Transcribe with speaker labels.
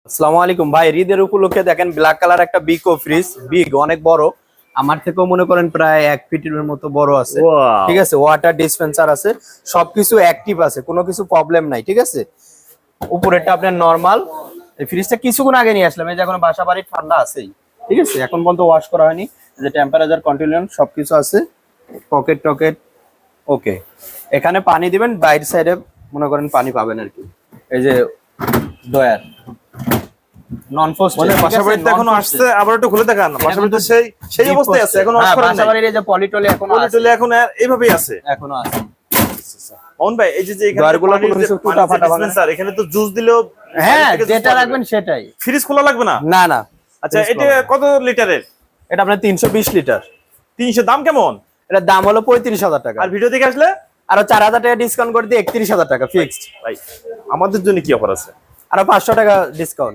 Speaker 1: আসসালামু আলাইকুম ভাই, ঈদের উপলক্ষে দেখেন ব্ল্যাক কালার একটা বিকো ফ্রিজ, বিগ অনেক বড়। আমার থেকেও মনে করেন প্রায় 1 ফিটের মতো বড় আছে।
Speaker 2: ওয়াও।
Speaker 1: ঠিক আছে, ওয়াটার ডিসপেন্সার আছে, সবকিছু অ্যাক্টিভ আছে, কোনো কিছু প্রবলেম নাই। ঠিক আছে, উপরেরটা আপনার নরমাল। এই ফ্রিজটা কিছুক্ষণ আগে নিয়ে আসলাম, এই যে এখন বাসা বাড়ি ঠান্ডা আছেই। ঠিক আছে, এখন পর্যন্ত ওয়াশ করা হয়নি। এই যে টেম্পারেচার কন্টিনিউ সবকিছু আছে, পকেট টকেট ওকে। এখানে পানি দিবেন, বাইর সাইডে মনে করেন পানি পাবেন আর কি। এই যে ডয়ার নন ফ্রস্ট,
Speaker 2: মানে বাসা বাড়িতে এখনো আসছে, আবার একটু খুলে দেখান। বাসা বাড়িতে সেই সেই অবস্থায় আছে, এখন ওয়াশ করা নাই।
Speaker 1: বাসা বাড়ির এই যে পলিটলি এখনো আছে,
Speaker 2: পলিটলি এখন এইভাবেই আছে।
Speaker 1: এখনো আছে।
Speaker 2: মোহন ভাই, এই যে এখানে
Speaker 1: ডয়ারগুলো কোনো কিছু টুটা ফাটা ভাঙে না।
Speaker 2: ডিসপেন্সার, এখানে তো জুস দিলেও
Speaker 1: হ্যাঁ, যেটা রাখবেন সেটাই।
Speaker 2: ফ্রিজ খোলা লাগবে না।
Speaker 1: না না,
Speaker 2: আচ্ছা, এটা কত লিটারের?
Speaker 1: এটা আপনার 320 লিটার।
Speaker 2: 300 দাম কেমন?
Speaker 1: এটার দাম হলো 35,000 টাকা।
Speaker 2: আর ভিডিও দেখে আসলে
Speaker 1: আরো 4,000 টাকা ডিসকাউন্ট করে দিয়ে 31,000 টাকা ফিক্সড।
Speaker 2: ভাই, আমাদের জন্য কি অফার আছে?
Speaker 1: আরো 500 টাকা ডিসকাউন্ট।